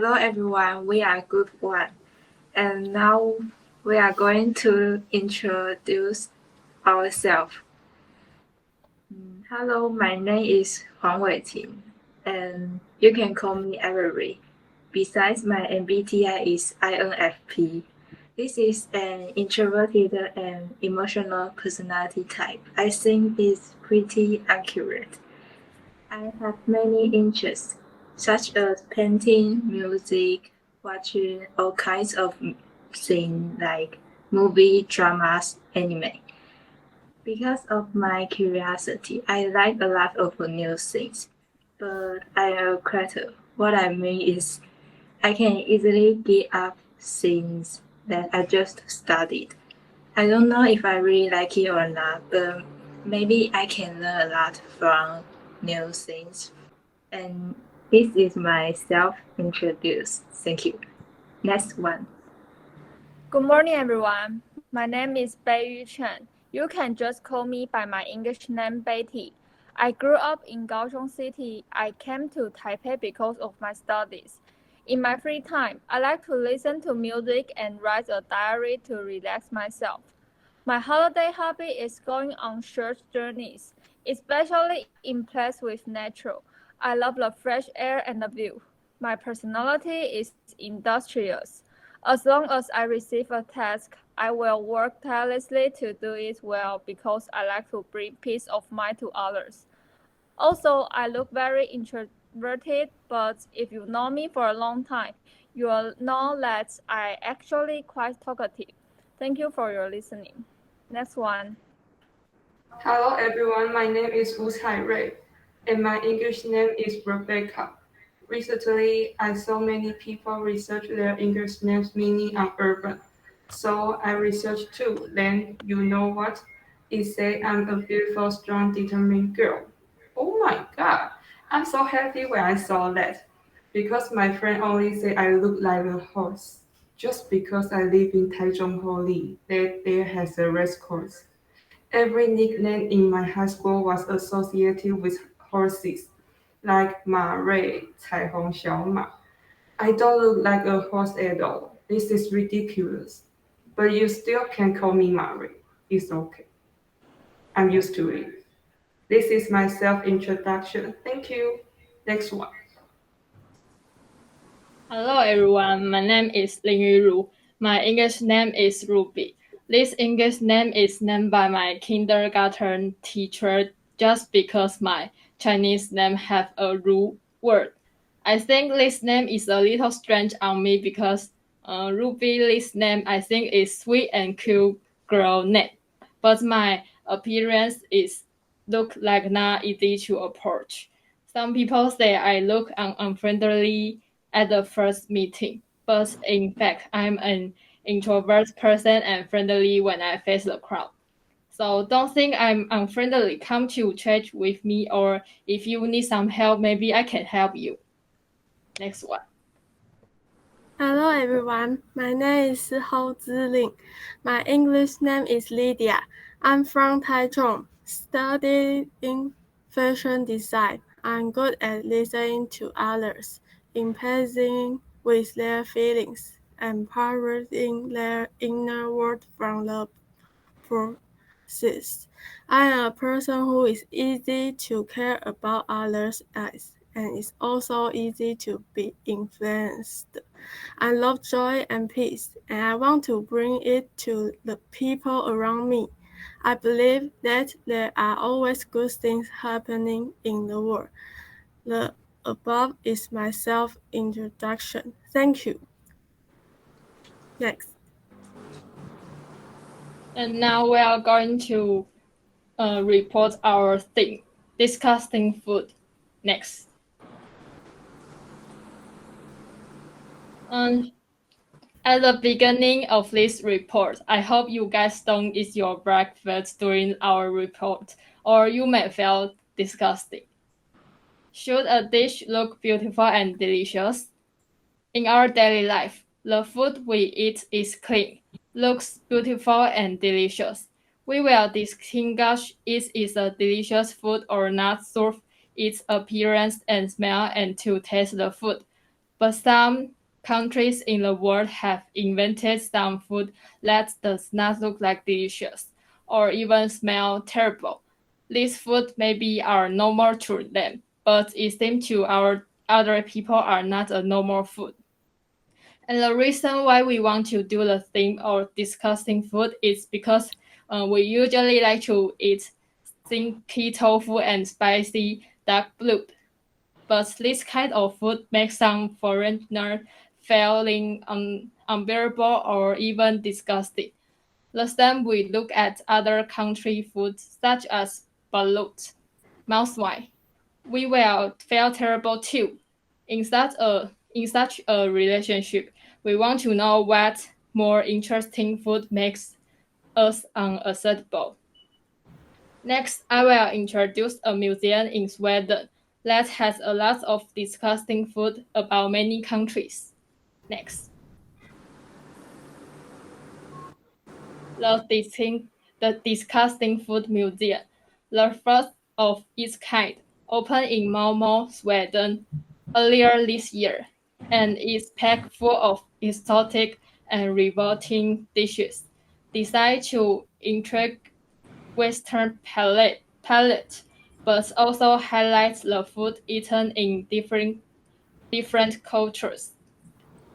Hello everyone, we are Group 1, and now we are going to introduce ourselves. Hello, my name is Huang Weiqing, and you can call me Avery. Besides, my MBTI is INFP. This is an introverted and emotional personality type. I think it's pretty accurate. I have many interests, such as painting, music, watching all kinds of things like movie, dramas, anime. Because of my curiosity, I like a lot of new things, but I am a creator. What I mean is, I can easily give up things that I just studied. I don't know if I really like it or not, but maybe I can learn a lot from new things. And this is my self-introduce. Thank you. Next one. Good morning, everyone. My name is Beiyu Chen. You can just call me by my English name, Betty. I grew up in Kaohsiung City. I came to Taipei because of my studies. In my free time, I like to listen to music and write a diary to relax myself. My holiday hobby is going on short journeys, especially in places with nature. I love the fresh air and the view. My personality is industrious. As long as I receive a task, I will work tirelessly to do it well because I like to bring peace of mind to others. Also, I look very introverted, but if you know me for a long time, you will know that I actually quite talkative. Thank you for your listening. Next one. Hello everyone, my name is Wu Rui, and my English name is Rebecca. Recently, I saw many people research their English names meaning on urban. So I researched too. Then you know what? It said I'm a beautiful, strong, determined girl. Oh my god. I'm so happy when I saw that. Because my friend only said I look like a horse. Just because I live in Taichung Holi, that there has a race course. Every nickname in my high school was associated with horses, like Ma Rui, 彩虹小马. I don't look like a horse at all. This is ridiculous. But you still can call me Ma Rui. It's okay. I'm used to it. This is my self-introduction. Thank you. Next one. Hello everyone, my name is Lin Yu. My English name is Ruby. This English name is named by my kindergarten teacher just because my Chinese name have a Ru word. I think this name is a little strange on me because Ruby, this name I think is sweet and cute girl name, but my appearance is look like not easy to approach. Some people say I look unfriendly at the first meeting, but in fact, I'm an introvert person and friendly when I face the crowd. So don't think I'm unfriendly. Come to chat with me, or if you need some help, maybe I can help you. Next one. Hello everyone, my name is Hao Ziling. My English name is Lydia. I'm from Taichung, studying fashion design. I'm good at listening to others, empathizing with their feelings, and parroting their inner world from the process. I am a person who is easy to care about others' eyes, and it's also easy to be influenced. I love joy and peace, and I want to bring it to the people around me. I believe that there are always good things happening in the world. The above is my self-introduction. Thank you. Next. And now we are going to report our thing, disgusting food. Next. At the beginning of this report, I hope you guys don't eat your breakfast during our report, or you may feel disgusting. Should a dish look beautiful and delicious? In our daily life, the food we eat is clean, looks beautiful and delicious. We will distinguish it is a delicious food or not through its appearance and smell and to taste the food. but some countries in the world have invented some food that does not look like delicious or even smell terrible. This food maybe are normal to them, but it seems to our other people are not a normal food. And the reason why we want to do the theme of discussing food is because we usually like to eat stinky tofu and spicy duck blood. But this kind of food makes some foreigner feeling unbearable or even disgusting. Last time we look at other country foods such as balut, mouse wine. We will feel terrible too. In such a relationship, we want to know what more interesting food makes us unacceptable. Next, I will introduce a museum in Sweden that has a lot of disgusting food about many countries. Next. The Disgusting Food Museum, the first of its kind, opened in Malmö, Sweden, earlier this year, and is packed full of exotic and revolting dishes designed to intrigue Western palate, but also highlights the food eaten in different cultures.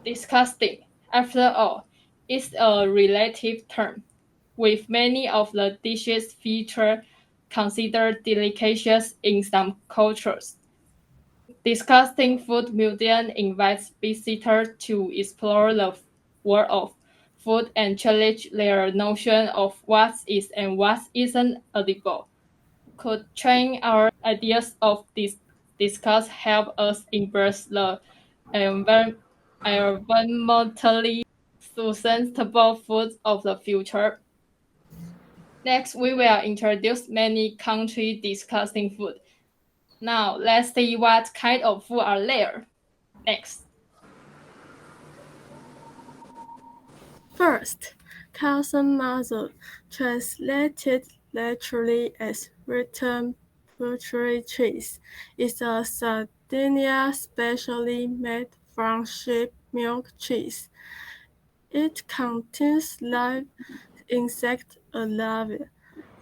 Disgusting, after all, is a relative term, with many of the dishes featured considered delicious in some cultures. Disgusting Food Museum invites visitors to explore the world of food and challenge their notion of what is and what isn't edible. Could train our ideas of this discuss help us embrace the environmentally sustainable foods of the future? Next, we will introduce many country discussing food. Now, let's see what kind of food are there. Next. First, cousin mother, translated literally as written poultry cheese, is a Sardinia specially made from sheep milk cheese. It contains live insect larvae,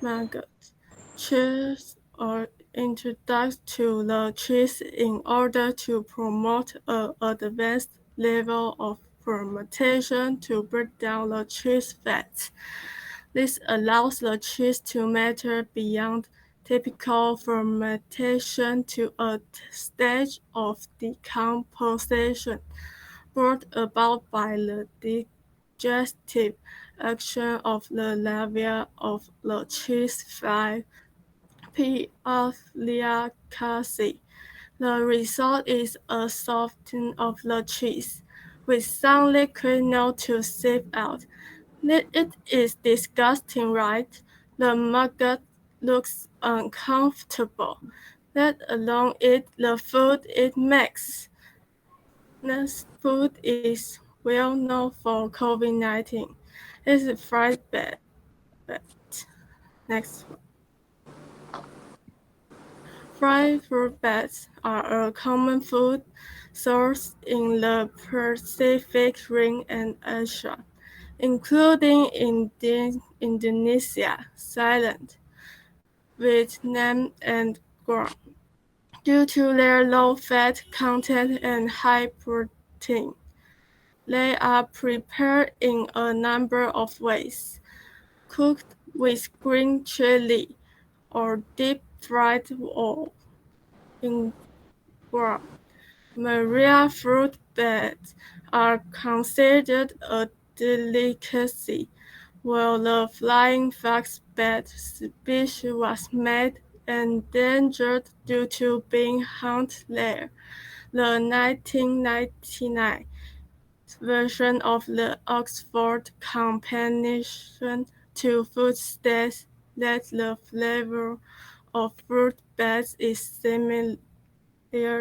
maggots, cheese are introduced to the cheese in order to promote an advanced level of fermentation to break down the cheese fats. This allows the cheese to mature beyond typical fermentation to a stage of decomposition brought about by the digestive action of the larvae of the cheese fly P. Aphliacaceae. The result is a softening of the cheese, with some liquid not to seep out. It is disgusting, right? The maggot looks uncomfortable, let alone eat the food it makes. This food is well known for COVID-19. It's fried bat. Next one. Fried fruit bats are a common food source in the Pacific Rim and Asia, including Indonesia, Thailand, Vietnam, and Guam. Due to their low fat content and high protein, they are prepared in a number of ways: cooked with green chili or deep-fried in Guam. Marine fruit bats are considered a delicacy, while the flying fox bat species was made endangered due to being hunted there. The 1999 version of the Oxford Companion to Food states that the flavor of fruit bats is similar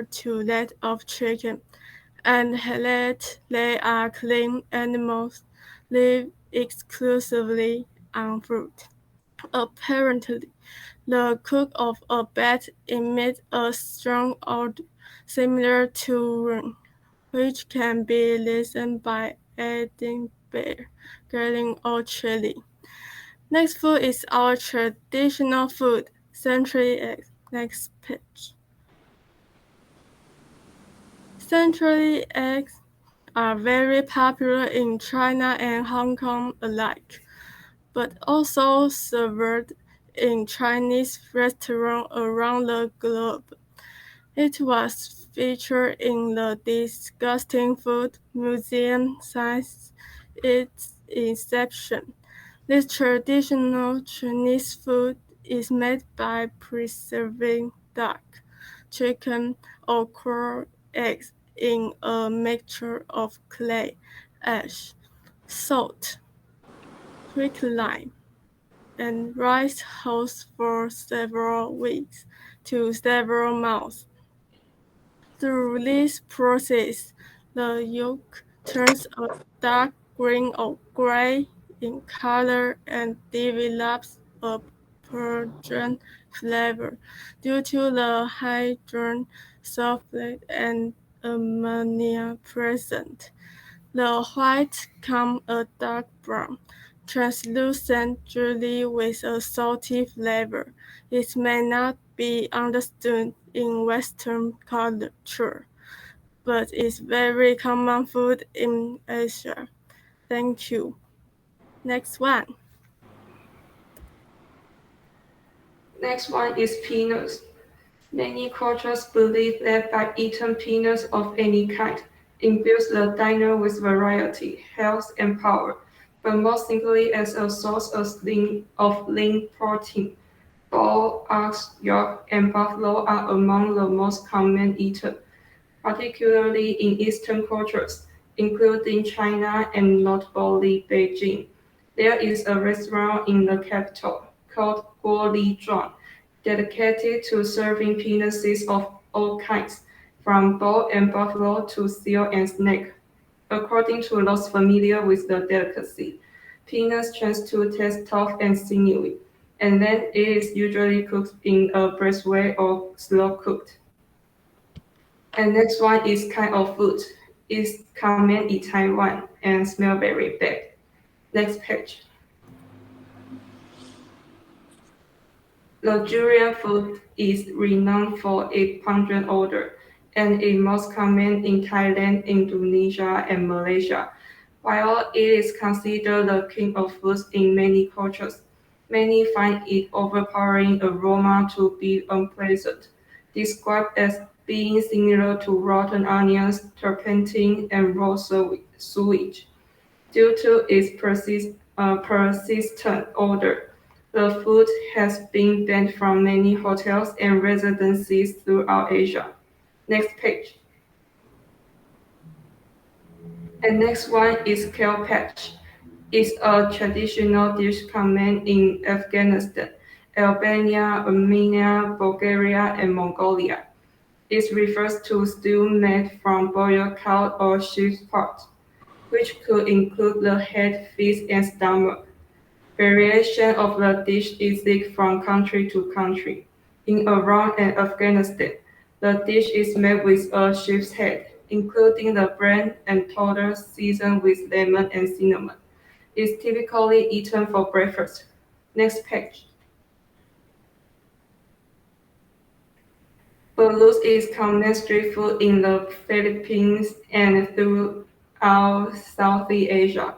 to that of chicken, and that they are clean animals live exclusively on fruit. Apparently, the cook of a bat emits a strong odor similar to urine. which can be listened by adding beer, garlic, or chili. Next food is our traditional food, century eggs. Next page. Century eggs are very popular in China and Hong Kong alike, but also served in Chinese restaurants around the globe. It was featured in the Disgusting Food Museum since its inception. This traditional Chinese food is made by preserving duck, chicken, or crow eggs in a mixture of clay, ash, salt, quicklime, and rice hulls for several weeks to several months. Through this process, the yolk turns a dark green or gray in color and develops a pungent flavor due to the hydrogen sulfate and ammonia present. The white comes a dark brown, translucent jelly with a salty flavor. It may not be understood in Western culture, but is very common food in Asia. Thank you. Next one. Next one is peanuts. Many cultures believe that by eating peanuts of any kind, imbues the diner with variety, health, and power, but most simply as a source of lean protein. Bull, ox, yolk, and buffalo are among the most common eaten, particularly in Eastern cultures, including China and notably Beijing. There is a restaurant in the capital called Guo Li Zhuang, dedicated to serving peanut seeds of all kinds, from bull and buffalo to seal and snake. According to those familiar with the delicacy, peanuts tend to taste tough and sinewy, and then it is usually cooked in a braised way or slow cooked. And next one is kind of food. It's common in Taiwan and smell very bad. Next page. The durian food is renowned for its pungent odor, and is most common in Thailand, Indonesia, and Malaysia. While it is considered the king of fruits in many cultures, many find its overpowering aroma to be unpleasant, described as being similar to rotten onions, turpentine, and raw sewage. Due to its persistent odor, the food has been banned from many hotels and residencies throughout Asia. Next page. And next one is kale patch. It's a traditional dish common in Afghanistan, Albania, Armenia, Bulgaria, and Mongolia. It refers to stew made from boiled cow or sheep's parts, which could include the head, feet, and stomach. Variation of the dish exists from country to country. In Iran and Afghanistan, the dish is made with a sheep's head, including the brain and total seasoned with lemon and cinnamon. It's typically eaten for breakfast. Next page. Balut is common street food in the Philippines and throughout Southeast Asia.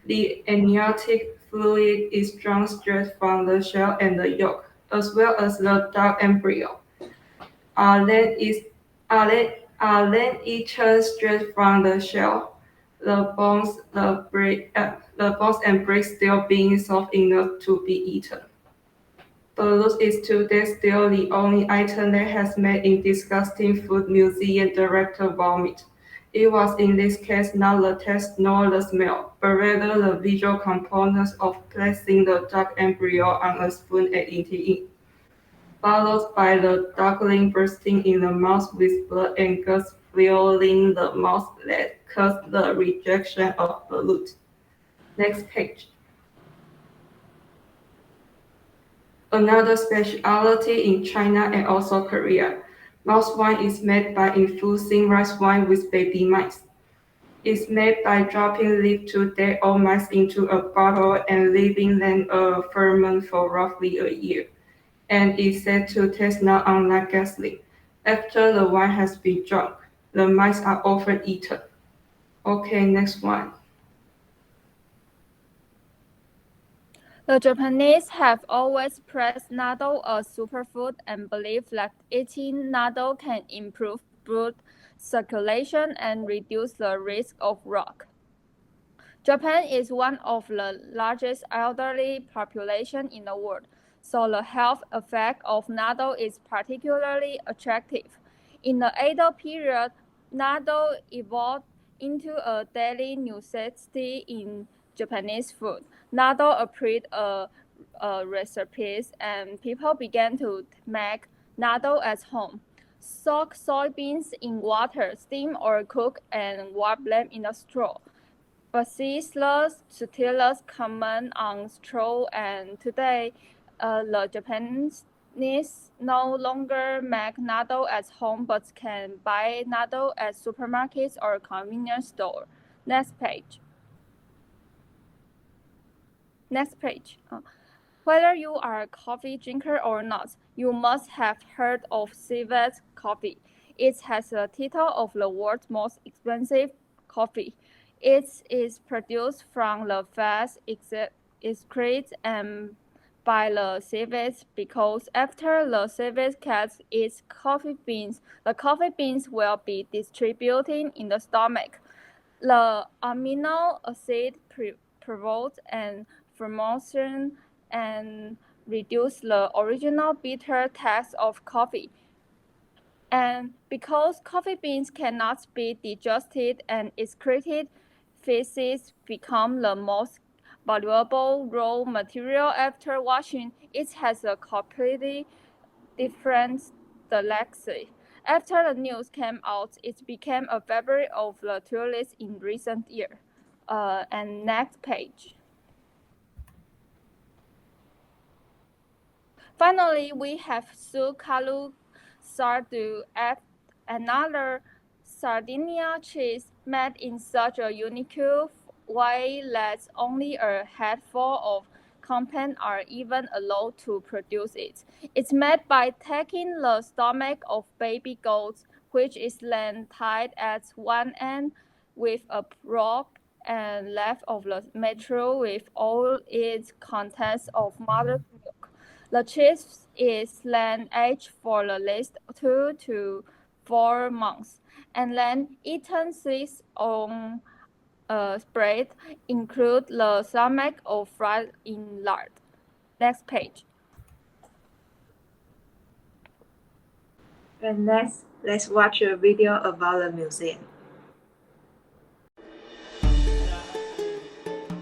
The amniotic fluid is drawn straight from the shell and the yolk, as well as the duck embryo. Are then eaten straight from the shell, the bones and bricks still being soft enough to be eaten. Balut is today still the only item that has made in Disgusting Food Museum director vomit. It was in this case not the taste nor the smell, but rather the visual components of placing the duck embryo on a spoon and eating it, followed by the duckling bursting in the mouth with blood and guts filling the mouth that caused the rejection of balut. Next page. Another specialty in China and also Korea, Mouse wine is made by infusing rice wine with baby mice. It's made by dropping live to day-old mice into a bottle and leaving them ferment for roughly a year, and is said to taste not unlike gasoline. After the wine has been drunk, the mice are often eaten. Okay, next one. The Japanese have always praised natto as superfood and believe that eating natto can improve blood circulation and reduce the risk of stroke. Japan is one of the largest elderly population in the world, so the health effect of natto is particularly attractive. In the Edo period, natto evolved into a daily necessity in Japanese food. Natto appeared recipes, and people began to make natto at home. Soak soybeans in water, steam or cook, and warp them in a straw. Bacillus subtilis common on straw, and today the Japanese no longer make natto at home but can buy natto at supermarkets or convenience store. Next page. Whether you are a coffee drinker or not, you must have heard of civet coffee. It has the title of the world's most expensive coffee. It is produced from the fat excreted and by the civet because after the civet catches its coffee beans, the coffee beans will be distributed in the stomach. The amino acid promotes and fermentation and reduce the original bitter taste of coffee. And because coffee beans cannot be digested and excreted, feces become the most valuable raw material after washing. It has a completely different delicacy. After the news came out, it became a favorite of the tourists in recent years. And next page. Finally, we have Sukalu Sardu, another Sardinia cheese made in such a unique way that only a handful of companies are even allowed to produce it. It's made by taking the stomach of baby goats, which is then tied at one end with a rope and left of the material with all its contents of mother's milk. The cheese is then aged for at least 2 to 4 months, and then eaten six on bread, include the stomach or fried in lard. Next page. And next, let's watch a video about the museum.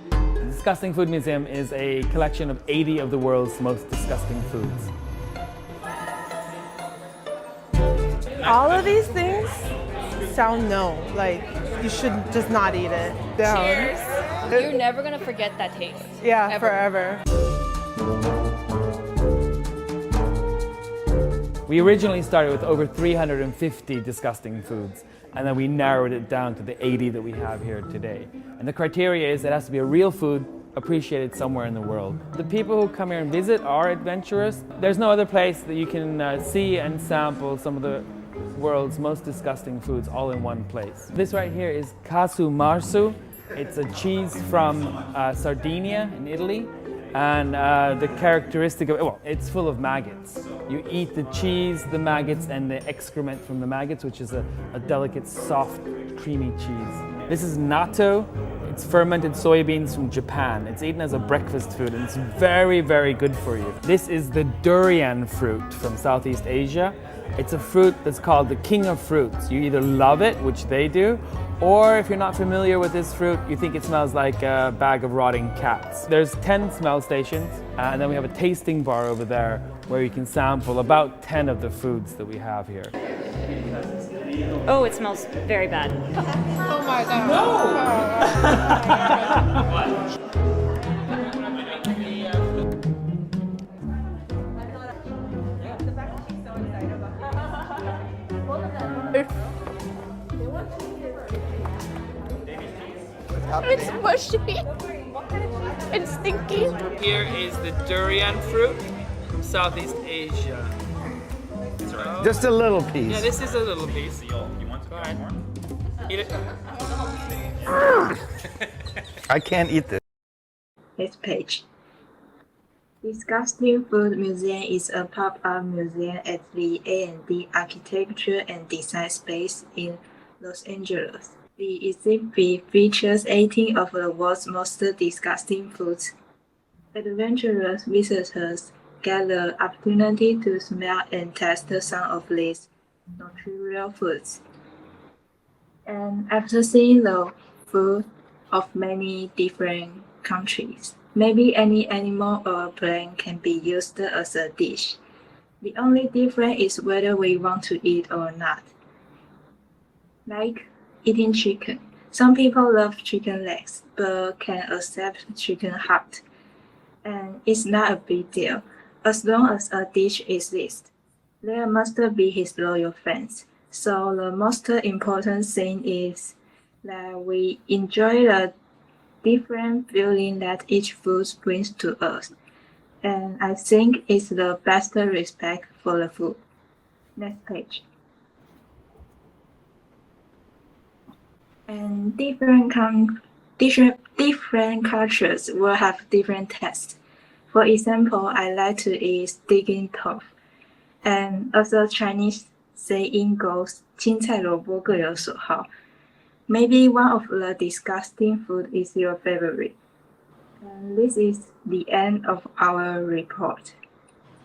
The Disgusting Food Museum is a collection of 80 of the world's most disgusting foods. All of these things sound no, like you should just not eat it. Cheers. You're never gonna forget that taste. Yeah, Ever. forever. We originally started with over 350 disgusting foods, and then we narrowed it down to the 80 that we have here today. And the criteria is it has to be a real food appreciated somewhere in the world. The people who come here and visit are adventurous. There's no other place that you can see and sample some of the world's most disgusting foods all in one place. This right here is casu marzu. It's a cheese from Sardinia in Italy. And the characteristic of it, well, it's full of maggots. You eat the cheese, the maggots, and the excrement from the maggots, which is a delicate, soft, creamy cheese. This is natto. It's fermented soybeans from Japan. It's eaten as a breakfast food, and it's very, very good for you. This is the durian fruit from Southeast Asia. It's a fruit that's called the king of fruits. You either love it, which they do, or if you're not familiar with this fruit, you think it smells like a bag of rotting cats. There's 10 smell stations, and then we have a tasting bar over there where you can sample about 10 of the foods that we have here. Oh, it smells very bad. Oh my god. No! It's mushy and stinky. Here is the durian fruit from Southeast Asia. Just a little piece. Yeah, this is a little piece. You want to try more? Eat it. I can't eat this. Next page. Disgusting Food Museum is a pop-up museum at the A&D Architecture and Design Space in Los Angeles. The exhibit features 18 of the world's most disgusting foods. Adventurous visitors get the opportunity to smell and taste some of these notorious foods. And after seeing the food of many different countries, maybe any animal or plant can be used as a dish. The only difference is whether we want to eat or not. Like eating chicken. Some people love chicken legs, but can accept chicken heart. And it's not a big deal. As long as a dish exists, there must be his loyal fans. So the most important thing is that we enjoy the different feeling that each food brings to us. And I think it's the best respect for the food. Next page. And different cultures will have different tastes. For example, I like to eat sticking tofu. And as a Chinese saying goes, 青菜萝卜各有所好. Maybe one of the disgusting food is your favorite. And this is the end of our report.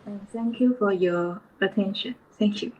And thank you for your attention. Thank you.